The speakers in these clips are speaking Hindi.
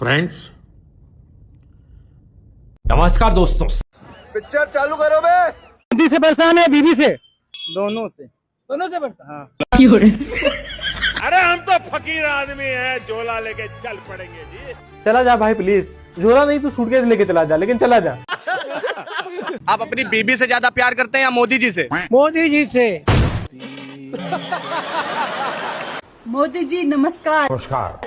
फ्रेंड्स, नमस्कार दोस्तों। पिक्चर चालू करो बे। मोदी से परेशान है बीबी से? दोनों से परेशान। हाँ। अरे हम तो फकीर आदमी हैं, झोला लेके चल पड़ेंगे जी। चला जा भाई प्लीज, झोला नहीं तो सूटकेस लेके चला जा, लेकिन चला जा। आप अपनी बीबी से ज्यादा प्यार करते हैं या मोदी जी से? मोदी जी से। मोदी जी नमस्कार।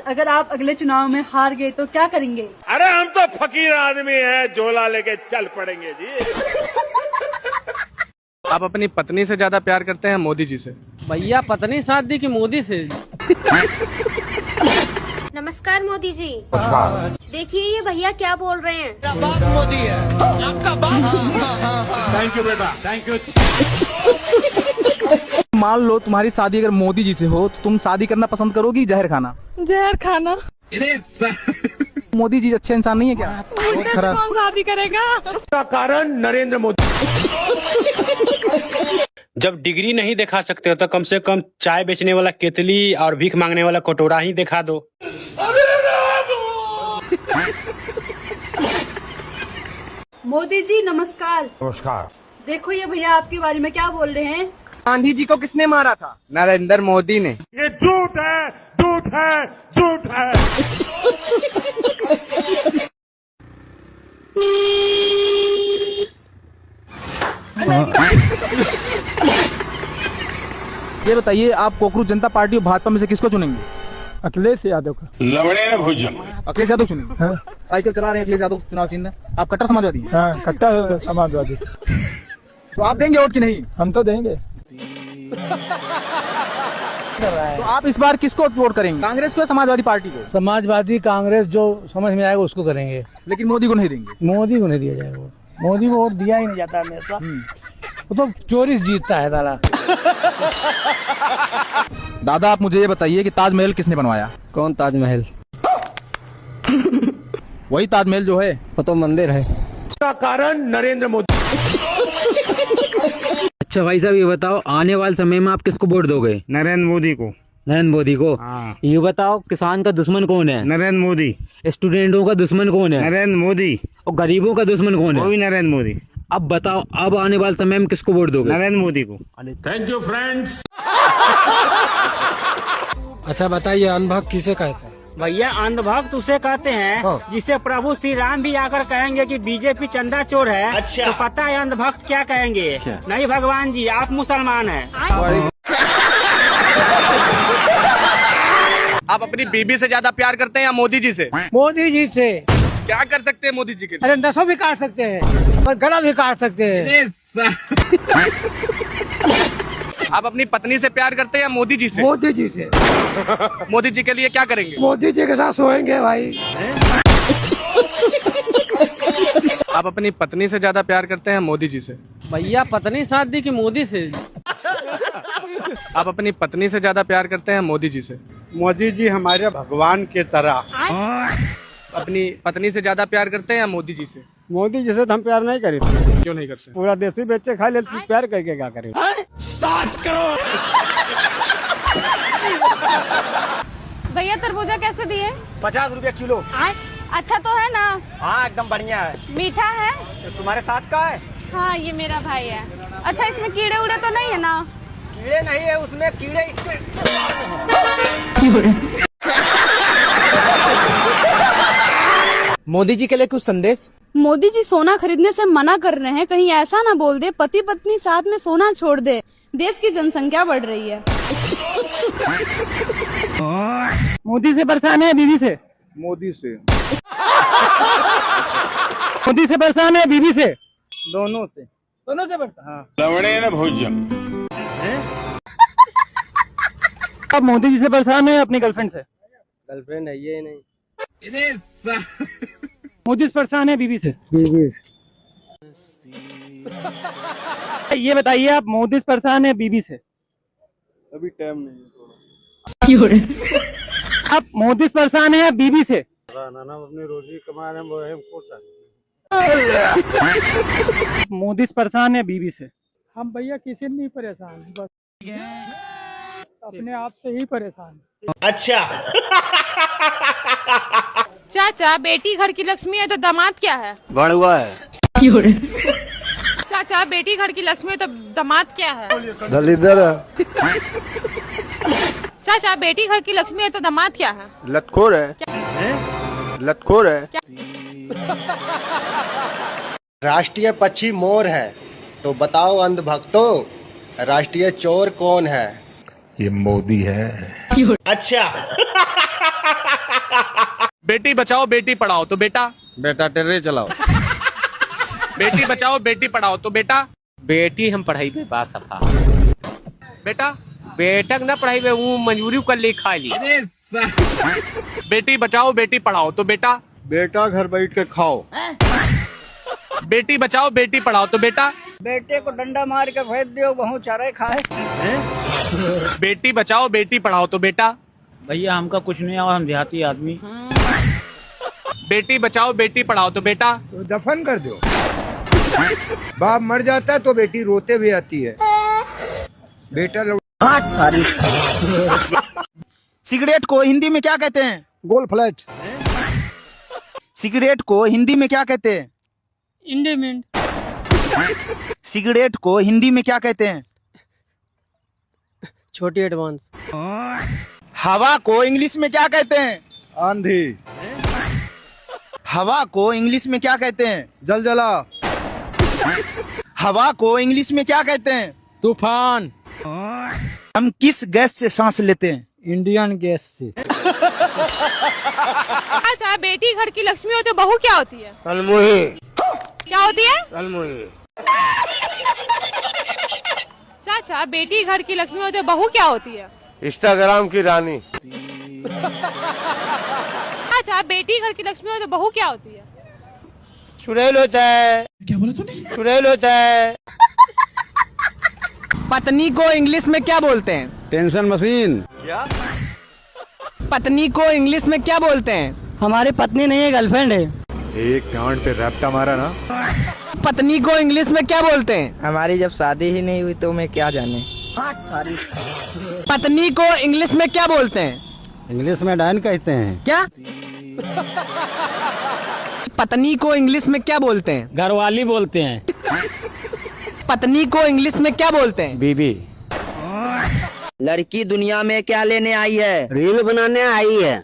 अगर आप अगले चुनाव में हार गए तो क्या करेंगे? अरे हम तो फकीर आदमी हैं, झोला लेके चल पड़ेंगे जी। आप अपनी पत्नी से ज्यादा प्यार करते हैं मोदी जी से? भैया पत्नी साथ दी कि मोदी से? नमस्कार मोदी जी। देखिए ये भैया क्या बोल रहे हैं। मोदी है आपका बाप। थैंक यू बेटा, थैंक यू। मान लो तुम्हारी शादी अगर मोदी जी से हो तो तुम शादी करना पसंद करोगी जहर खाना? जहर खाना। मोदी जी अच्छे इंसान नहीं है क्या? कौन शादी करेगा? का कारण नरेंद्र मोदी। जब डिग्री नहीं दिखा सकते हो तो कम से कम चाय बेचने वाला केतली और भीख मांगने वाला कटोरा ही दिखा दो। मोदी जी नमस्कार। देखो ये भैया आपके बारे में क्या बोल रहे हैं। गांधी जी को किसने मारा था? नरेंद्र मोदी ने। ये झूठ है, झूठ है, झूठ है। ये बताइए, आप कोकरूच जनता पार्टी और भाजपा में से किसको चुनेंगे? अखिलेश यादव का। लवड़े भोजन। अखिलेश यादव चुनेंगे? हाँ। साइकिल चला रहे हैं अखिलेश यादव चुनाव चिन्ह। आप कट्टर समाजवादी हैं? हाँ, कट्टर समाजवादी। तो आप देंगे वोट की नहीं? हम तो देंगे। तो आप इस बार किसको वोट करेंगे, कांग्रेस को या समाजवादी पार्टी को? समाजवादी कांग्रेस जो समझ में आएगा उसको करेंगे, लेकिन मोदी को नहीं देंगे? मोदी को नहीं दिया जाएगा वोट। मोदी को वोट दिया ही नहीं जाता हमेशा। वो तो चोरी से जीतता है दादा। दादा आप मुझे ये बताइए कि ताजमहल किसने बनवाया? कौन ताजमहल? वही ताजमहल जो है। वो तो मंदिर है। का कारण नरेंद्र मोदी। अच्छा भाई साहब, ये बताओ आने वाले समय में आप किसको वोट दोगे? नरेंद्र मोदी को। नरेंद्र मोदी को? हाँ। ये बताओ किसान का दुश्मन कौन है? नरेंद्र मोदी। स्टूडेंटों का दुश्मन कौन है? नरेंद्र मोदी। और गरीबों का दुश्मन कौन वो है? भी नरेंद्र मोदी। अब बताओ, अब आने वाले समय में किसको वोट दोगे? नरेंद्र मोदी को। Thank you friends. अच्छा बताइए, अंधभक्त किसे कहते हैं? भैया अंधभक्त उसे कहते हैं जिसे प्रभु श्री राम भी आकर कहेंगे कि बीजेपी चंदा चोर है। अच्छा। तो पता है अंधभक्त क्या कहेंगे? नहीं भगवान जी, आप मुसलमान हैं। आप अपनी बीबी से ज्यादा प्यार करते हैं या मोदी जी से? मोदी जी से। क्या कर सकते हैं मोदी जी के लिए? अरे नसों भी काट सकते हैं, पर गला भी काट सकते हैं। आप अपनी पत्नी से प्यार करते हैं या मोदी जी से? मोदी जी से। मोदी जी के लिए क्या करेंगे? मोदी जी के साथ सोएंगे भाई। आप अपनी पत्नी से ज्यादा प्यार करते हैं मोदी जी से? भैया पत्नी साथ दी कि मोदी से? आप अपनी पत्नी से ज्यादा प्यार करते हैं मोदी जी से? मोदी जी हमारे भगवान के तरह। अपनी पत्नी से ज्यादा प्यार करते हैं या मोदी जी से? मोदी जी से तो हम प्यार नहीं करेंगे। क्यों नहीं करते? पूरा देश ही बेचे खा ले, प्यार करके क्या करेंगे? 7 करोड़। भैया तरबूजा कैसे दिए? 50 रुपया किलो। अच्छा तो है ना? हाँ एकदम बढ़िया है। मीठा है? तुम्हारे साथ का है? हाँ ये मेरा भाई है। अच्छा इसमें कीड़े उड़े तो नहीं है ना? कीड़े नहीं है उसमें, कीड़े। मोदी जी के लिए कुछ संदेश। मोदी जी सोना खरीदने से मना कर रहे हैं, कहीं ऐसा ना बोल दे पति पत्नी साथ में सोना छोड़ दे। देश की जनसंख्या बढ़ रही है। मोदी से परेशान है बीवी से? मोदी से। मोदी से परेशान है बीवी से? दोनों से। दोनों से परेशान। हाँ। लवड़े भोजन। अब मोदी जी से परेशान है अपनी गर्लफ्रेंड से? गर्लफ्रेंड है ये नहीं। मोदी से परेशान है बीवी से? बीवी से। ये बताइए, आप मोदी से परेशान है बीवी से? अभी टाइम नहीं है थोड़ा। आप मोदी से परेशान है या बीवी से? अपनी रोजी कमाने में मोदी से परेशान है बीवी से? हम भैया किसी नहीं परेशान, बस अपने आप से ही परेशान। अच्छा। चाचा बेटी घर की लक्ष्मी है तो दामाद क्या है? बड़ुआ है। चाचा बेटी घर की लक्ष्मी है तो दामाद क्या है? दलिदर है। चाचा बेटी घर की लक्ष्मी है तो दामाद क्या है? लतखोर है। लतखोर है। राष्ट्रीय पक्षी मोर है, तो बताओ अंधभक्तों, राष्ट्रीय चोर कौन है? ये मोदी है। अच्छा। बेटी बचाओ बेटी पढ़ाओ तो बेटा, बेटा टेरे चलाओ। बेटी बचाओ बेटी पढ़ाओ तो बेटा, बेटी हम पढ़ाई पे बात सफा। बेटा बेटक न पढ़ाई पे वो मंजूरी कर ले खा ली। बेटी बचाओ बेटी पढ़ाओ तो बेटा, बेटा घर बैठ के खाओ। बेटी बचाओ बेटी पढ़ाओ तो बेटा, बेटे को डंडा मार के भेज दो, बहु चारे खाए। बेटी बचाओ बेटी पढ़ाओ तो बेटा, भैया हमका कुछ नहीं और हम देहाती आदमी। बेटी बचाओ बेटी पढ़ाओ तो बेटा, तो दफन कर दो। बाप मर जाता है तो बेटी रोते भी आती है। बेटा सिगरेट को हिंदी में क्या कहते हैं? गोल फ्लैट। सिगरेट को हिंदी में क्या कहते हैं? इंडिमेंट। सिगरेट को हिंदी में क्या कहते हैं? छोटी एडवांस। हवा को इंग्लिश में क्या कहते हैं? आंधी। हवा को इंग्लिश में क्या कहते हैं? जलजला। हवा को इंग्लिश में क्या कहते हैं? तूफान। हम किस गैस से सांस लेते हैं? इंडियन गैस से। अच्छा बेटी घर की लक्ष्मी हो तो बहू क्या होती है? अलमुही। क्या होती है? अलमुही। चाचा बेटी घर की लक्ष्मी हो तो बहू क्या होती है? इंस्टाग्राम की रानी। अच्छा बेटी घर की लक्ष्मी हो तो बहू क्या होती है? चुड़ैल होता है। क्या बोला तूने? चुड़ैल होता है। पत्नी को इंग्लिश में क्या बोलते हैं? Tension machine. क्या? पत्नी को इंग्लिश में क्या बोलते हैं? हमारी पत्नी नहीं है, गर्लफ्रेंड है। एक गांड पे रैप्टा मारा ना। पत्नी को इंग्लिश में क्या बोलते हैं? हमारी जब शादी ही नहीं हुई तो मैं क्या जाने। पत्नी को इंग्लिश में क्या बोलते हैं? इंग्लिश में डायन कहते हैं। क्या? पत्नी को इंग्लिश में क्या बोलते हैं? घरवाली बोलते हैं। पत्नी को इंग्लिश में क्या बोलते हैं? बीबी। लड़की दुनिया में क्या लेने आई है? रील बनाने आई है।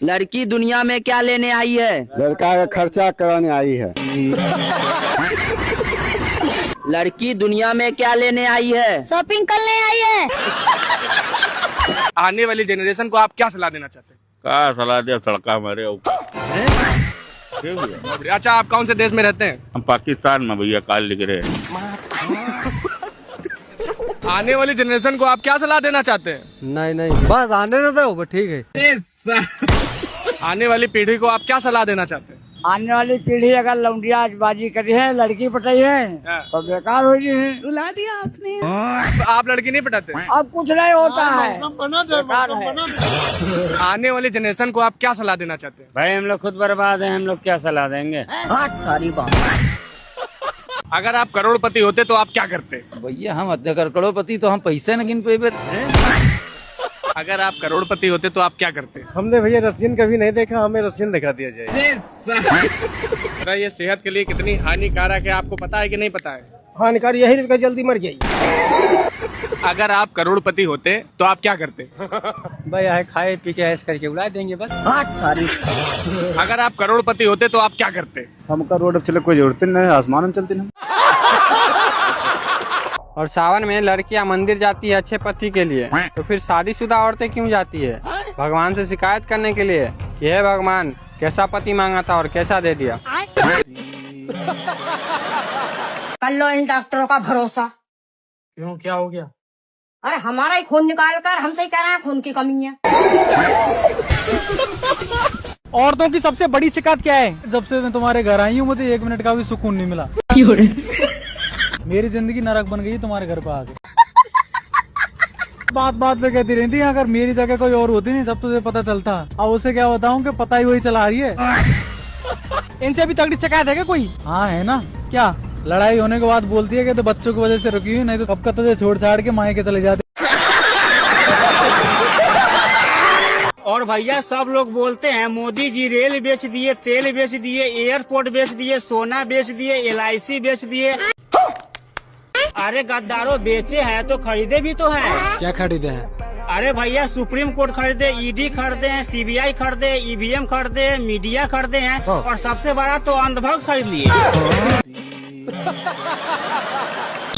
लड़की दुनिया में क्या लेने आई है? लड़का का खर्चा कराने आई है। लड़की दुनिया में क्या लेने आई है? शॉपिंग करने आई है। आने वाली जनरेशन को आप क्या सलाह देना चाहते हैं? क्या सलाह दिया, सड़का मारे। अच्छा आप कौन से देश में रहते हैं? हम पाकिस्तान में भैया, काल लिख रहे हैं। आने वाली जनरेशन को आप क्या सलाह देना चाहते हैं? नहीं बस आने न दो, बस ठीक है। आने वाली पीढ़ी को आप क्या सलाह देना चाहते हैं? आने वाली पीढ़ी अगर लौंडियाबाजी करी है, लड़की पटाई है तो बेकार हो गई है। रुला दिया आपने। तो आप लड़की नहीं पटाते? अब कुछ नहीं होता है। आने वाली जनरेशन को आप क्या सलाह देना चाहते हैं? भाई हम लोग खुद बर्बाद हैं, हम लोग क्या सलाह देंगे। अगर आप करोड़पति होते तो आप क्या करते? भैया हम अगर करोड़पति तो हम पैसे न गिन पे। अगर आप करोड़पति होते तो आप क्या करते? हमने भैया रशियन कभी नहीं देखा, हमें रशियन दिखा दिया जाए। अरे ये सेहत के लिए कितनी हानिकारक है, आपको पता है कि नहीं पता है? हानिकार यही जल्दी मर गई। अगर आप करोड़पति होते तो आप क्या करते? भैया खाए पी के ऐश करके उड़ा देंगे बस। अगर आप करोड़पति होते तो आप क्या करते? हमका रोड चले कोई जरूरत नहीं, आसमान में चलते नहीं। और सावन में लड़कियां मंदिर जाती है अच्छे पति के लिए, तो फिर शादीशुदा औरतें क्यों जाती है? भगवान से शिकायत करने के लिए कि हे भगवान कैसा पति मांगा था और कैसा दे दिया। कर लो इन डॉक्टरों का भरोसा। क्यों, क्या हो गया? अरे हमारा ही खून निकाल कर हमसे ही कह रहे हैं खून की कमी है। औरतों की सबसे बड़ी शिकायत क्या है? जब से मैं तुम्हारे घर आई हूँ मुझे 1 मिनट का भी सुकून नहीं मिला। मेरी जिंदगी नरक बन गई तुम्हारे घर पर आके। बात बात पे कहती रहती है, अगर मेरी जगह कोई और होती नहीं तब तुझे पता चलता। अब उसे क्या बताऊं कि पता ही वही चला रही है। इनसे भी तगड़ी शिकायत है क्या कोई? हाँ है ना। क्या लड़ाई होने के बाद बोलती है कि तो बच्चों की वजह से रुकी हुई, नहीं तो कब का तुझे छोड़ छाड़ के मायके चले जाते। और भैया सब लोग बोलते हैं मोदी जी रेल बेच दिए, तेल बेच दिए, एयरपोर्ट बेच दिए, सोना बेच दिए, LIC बेच दिए। अरे गद्दारों, बेचे हैं तो खरीदे भी तो हैं। क्या खरीदे हैं? अरे भैया सुप्रीम कोर्ट खरीदे, ED खरीदे हैं, CBI खरीदे, EVM खरीदे, मीडिया खरीदे हैं और सबसे बड़ा तो अंधभक्त खरीद लिए।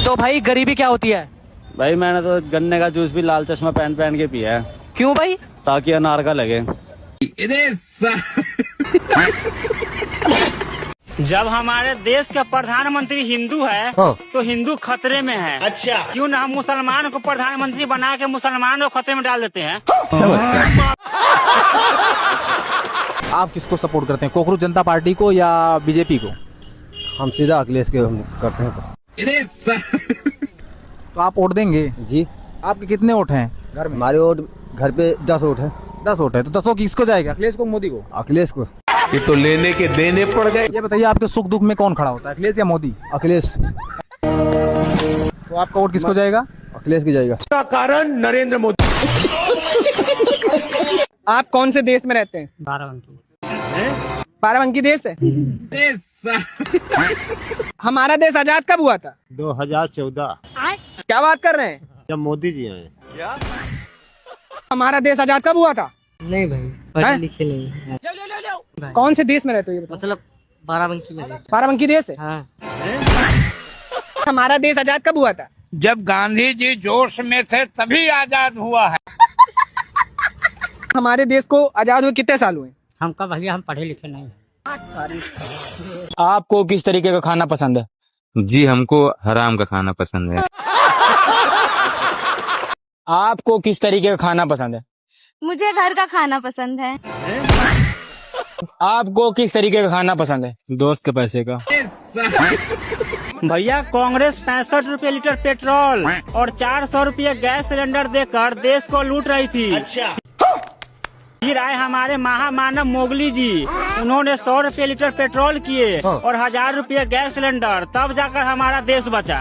तो भाई गरीबी क्या होती है? भाई मैंने तो गन्ने का जूस भी लाल चश्मा पहन के पिया है। क्यों भाई? ताकि अनार का लगे। जब हमारे देश का प्रधानमंत्री हिंदू है तो हिंदू खतरे में है। अच्छा, क्यों ना हम मुसलमान को प्रधानमंत्री बना के मुसलमान को खतरे में डाल देते हैं। आप किसको सपोर्ट करते हैं, कांग्रेस जनता पार्टी को या बीजेपी को? हम सीधा अखिलेश के करते हैं। तो आप वोट देंगे? जी। आपके कितने वोट हैं घर में? हमारे वोट घर पे 10 वोट है। 10 वोट है, तो 10 किसको जाएगा, अखिलेश को मोदी को? अखिलेश को। ये तो लेने के देने पड़ गए। ये बताइए आपके सुख दुख में कौन खड़ा होता है, अखिलेश या मोदी? अखिलेश। तो आपका वोट किसको जाएगा? अखिलेश की जाएगा। का कारण नरेंद्र मोदी। आप कौन से देश में रहते हैं? बाराबंकी देश है। हमारा देश आजाद कब हुआ था? 2014। क्या बात कर रहे हैं? जब मोदी जी आए। क्या? हमारा देश आजाद कब हुआ था? नहीं भाई, पढ़े लिखे नहीं। कौन से देश में रहते हो ये बताओ? मतलब बाराबंकी में। बाराबंकी देश है। हाँ। हमारा देश आजाद कब हुआ था? जब गांधी जी जोश में थे तभी आजाद हुआ है। हमारे देश को आजाद हुए कितने साल हुए? हमका भैया हम पढ़े लिखे नहीं। आपको किस तरीके का खाना पसंद है? जी हमको हराम का खाना पसंद है। आपको किस तरीके का खाना पसंद है? मुझे घर का खाना पसंद है। आपको किस तरीके का खाना पसंद है? दोस्त के पैसे का। भैया कांग्रेस 65 रुपए लीटर पेट्रोल और 400 रुपये गैस सिलेंडर देकर देश को लूट रही थी। अच्छा। फिर आए हमारे महामानव मोगली जी, उन्होंने 100 रुपये लीटर पेट्रोल किए और 1000 रुपये गैस सिलेंडर, तब जाकर हमारा देश बचा।